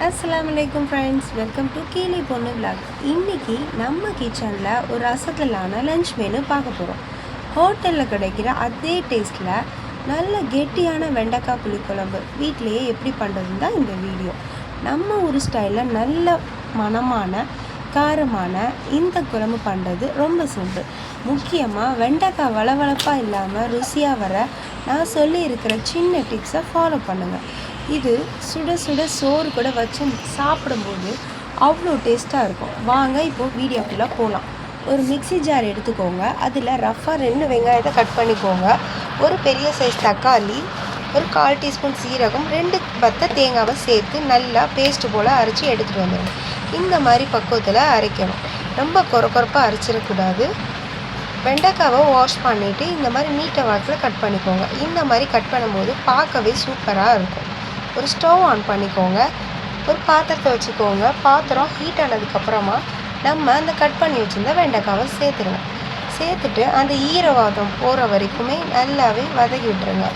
Assalamualaikum friends, welcome to கீழே பொண்ணு vlog. இன்னைக்கு நம்ம கிச்சனில் ஒரு அசத்தலான லஞ்ச் மெனு பார்க்க போகிறோம். ஹோட்டலில் கிடைக்கிற அதே டேஸ்ட்டில் நல்ல கெட்டியான வெண்டைக்காய் புளிக்குழம்பு வீட்டிலையே எப்படி பண்ணுறதுன்னு தான் இந்த வீடியோ. நம்ம ஒரு ஸ்டைலில் நல்ல மணமான காரமான இந்த குழம்பு பண்ணுறது ரொம்ப சிம்பிள். முக்கியமாக வெண்டைக்காய் வளவளப்பாக இல்லாமல் ருசியாக வர நான் சொல்லியிருக்கிற சின்ன டிப்ஸை ஃபாலோ பண்ணுங்கள். இது சுட சுட சோறு கூட வச்சு சாப்பிடும்போது அவ்வளோ டேஸ்ட்டாக இருக்கும். வாங்க இப்போது வீடியோக்குள்ளே போகலாம். ஒரு மிக்ஸி ஜார் எடுத்துக்கோங்க. அதில் ரஃப்பாக 2 வெங்காயத்தை கட் பண்ணிக்கோங்க. ஒரு பெரிய சைஸ் தக்காளி, ஒரு 1/4 டீஸ்பூன் சீரகம், 2 பத்தை தேங்காவை சேர்த்து நல்லா பேஸ்ட்டு போல் அரைச்சி எடுத்துகிட்டு வந்துடுங்க. இந்த மாதிரி பக்குவத்தில் அரைக்கணும். ரொம்ப கொரப்பாக அரைச்சிடக்கூடாது. வெண்டைக்காவை வாஷ் பண்ணிவிட்டு இந்த மாதிரி நீட்டை வாக்கில் கட் பண்ணிக்கோங்க. இந்த மாதிரி கட் பண்ணும்போது பார்க்கவே சூப்பராக இருக்கும். ஒரு ஸ்டவ் ஆன் பண்ணிக்கோங்க. ஒரு பாத்திரத்தை வச்சுக்கோங்க. பாத்திரம் ஹீட் ஆனதுக்கப்புறமா நம்ம அந்த கட் பண்ணி வச்சுருந்த வெண்டைக்காவை சேர்த்துருங்க. சேர்த்துட்டு அந்த ஈரவாதம் போகிற வரைக்குமே நல்லாவே வதக்கி விட்டுருங்க.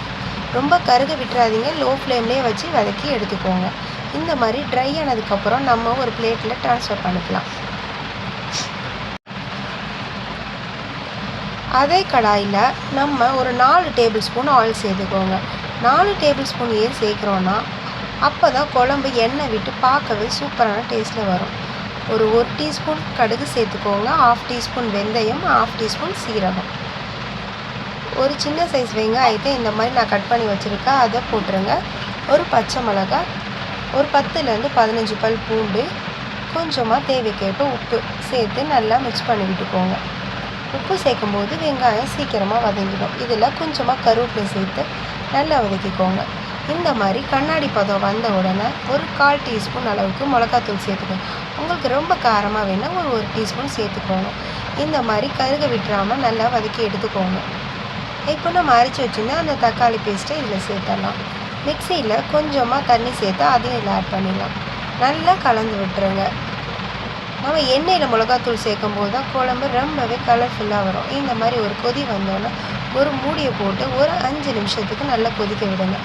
ரொம்ப கருக விட்டுறாதீங்க. லோ ஃப்ளேம்லேயே வச்சு வதக்கி எடுத்துக்கோங்க. இந்த மாதிரி ட்ரை ஆனதுக்கப்புறம் நம்ம ஒரு பிளேட்டில் ட்ரான்ஸ்ஃபர் பண்ணிக்கலாம். அதே கடாயில் நம்ம ஒரு 4 டேபிள் ஸ்பூன் ஆயில் சேர்த்துக்கோங்க. 4 டேபிள் ஸ்பூன் ஏன் சேர்க்குறோன்னா அப்போ தான் குழம்பு எண்ணெய் விட்டு பார்க்கவே சூப்பரான டேஸ்ட்டில் வரும். ஒரு 1 டீஸ்பூன் கடுகு சேர்த்துக்கோங்க. 1/2 டீஸ்பூன் வெந்தயம், 1/2 டீஸ்பூன் சீரகம், ஒரு சின்ன சைஸ் வெங்காயத்தை இந்த மாதிரி நான் கட் பண்ணி வச்சுருக்கேன், அதை போட்டுருங்க. ஒரு பச்சை மிளகாய், ஒரு 10லேருந்து 15 பல் பூண்டு, கொஞ்சமாக தேவைக்கேற்ப உப்பு சேர்த்து நல்லா மிக்ஸ் பண்ணி விட்டுக்கோங்க. உப்பு சேர்க்கும்போது வெங்காயம் சீக்கிரமாக வதங்கிடும். இதில் கொஞ்சமாக கருவேப்பிலை சேர்த்து நல்லா வதக்கிக்கோங்க. இந்த மாதிரி கண்ணாடி பதம் வந்த உடனே ஒரு 1/4 டீஸ்பூன் அளவுக்கு மிளகாத்தூள் சேர்த்துக்கோங்க. உங்களுக்கு ரொம்ப காரமாக வேணால் ஒரு 1 டீஸ்பூன் சேர்த்துக்கோங்க. இந்த மாதிரி கருக விட்டுறாமல் நல்லா வதக்கி எடுத்துக்கோங்க. இப்போ நம்ம அரைச்சி வச்சுருந்தா அந்த தக்காளி பேஸ்ட்டை இதில் சேர்த்துடலாம். மிக்சியில் கொஞ்சமாக தண்ணி சேர்த்து அதையும் இதில் ஆட் பண்ணிடலாம். நல்லா கலந்து விட்டுருங்க. நம்ம எண்ணெயில் மிளகாத்தூள் சேர்க்கும் போது தான் குழம்பு ரொம்பவே கலர்ஃபுல்லாக வரும். இந்த மாதிரி ஒரு கொதி வந்தோன்னா ஒரு மூடியை போட்டு ஒரு 5 நிமிஷத்துக்கு நல்லா கொதிக்க விடுங்க.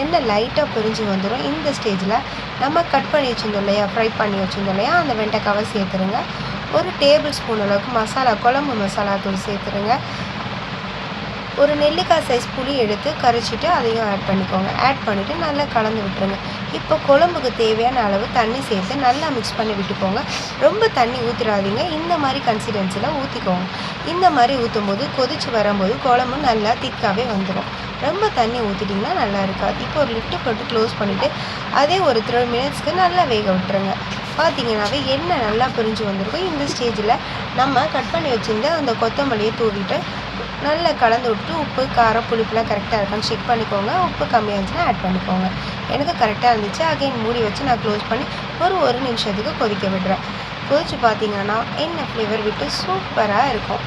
எண்ணெய் லைட்டாக பிரிஞ்சு வந்துடும். இந்த ஸ்டேஜில் நம்ம கட் பண்ணி வச்சுருந்தோம் இல்லையா, ஃப்ரை பண்ணி வச்சுருந்தோம் இல்லையா, அந்த வெண்டைக்காவை சேர்த்துருங்க. ஒரு டேபிள் ஸ்பூன் அளவுக்கு குழம்பு மசாலா தூள் சேர்த்துருங்க. ஒரு நெல்லிக்காய் சைஸ் புளி எடுத்து கரைச்சிட்டு அதையும் ஆட் பண்ணிக்கோங்க. ஆட் பண்ணிவிட்டு நல்லா கலந்து விட்டுருங்க. இப்போ குழம்புக்கு தேவையான அளவு தண்ணி சேர்த்து நல்லா மிக்ஸ் பண்ணி விட்டுக்கோங்க. ரொம்ப தண்ணி ஊற்றிடாதீங்க. இந்த மாதிரி கன்சிஸ்டன்சியில் ஊற்றிக்கோங்க. இந்த மாதிரி ஊற்றும் போது கொதித்து வரும்போது குழம்பு நல்லா திக்காகவே வந்துடும். ரொம்ப தண்ணி ஊற்றிட்டிங்கன்னா நல்லா இருக்காது. இப்போ ஒரு லிஃப்ட்டு போட்டு க்ளோஸ் பண்ணிவிட்டு அதே ஒரு 3 மினிட்ஸ்க்கு நல்லா வேக விட்டுருங்க. பார்த்தீங்கன்னாவே எண்ணெய் நல்லா பிரிஞ்சு வந்திருக்கும். இந்த ஸ்டேஜில் நம்ம கட் பண்ணி வச்சுருந்த அந்த கொத்தமல்லியை தூவிட்டு நல்லா கலந்து விட்டு உப்பு காரம் புளிப்புலாம் கரெக்டாக இருக்கான்னு செக் பண்ணிக்கோங்க. உப்பு கம்மியாக இருந்துச்சுன்னா ஆட் பண்ணிக்கோங்க. எனக்கு கரெக்டாக இருந்துச்சு. அகைன் மூடி வச்சு நான் க்ளோஸ் பண்ணி ஒரு நிமிஷத்துக்கு கொதிக்க விடுறேன். கொதித்து பார்த்தீங்கன்னா எண்ணெய் ஃப்ளேவர் விட்டு சூப்பராக இருக்கும்.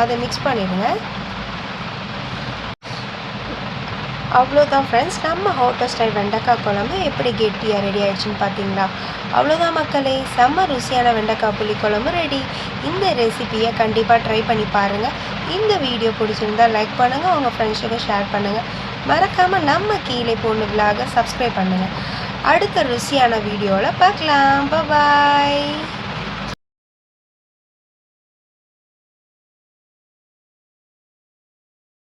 அதை மிக்ஸ் பண்ணிடுங்க. அவ்வளோதான் ஃப்ரெண்ட்ஸ், நம்ம ஹோட்டல் ஸ்டைல் வெண்டைக்காய் குழம்பு எப்படி கெட்டியாக ரெடி ஆகிடுச்சின்னு பார்த்தீங்களா? அவ்வளோதான் மக்களே, செம்ம ருசியான வெண்டைக்காய் புளி குழம்பு ரெடி. இந்த ரெசிபியை கண்டிப்பாக ட்ரை பண்ணி பாருங்கள். இந்த வீடியோ பிடிச்சிருந்தால் லைக் பண்ணுங்கள், உங்கள் ஃப்ரெண்ட்ஸுக்கு ஷேர் பண்ணுங்கள். மறக்காமல் நம்ம கீழே பொண்ணு vlog சப்ஸ்கிரைப் பண்ணுங்கள். அடுத்த ருசியான வீடியோவில் பார்க்கலாம். பாய்.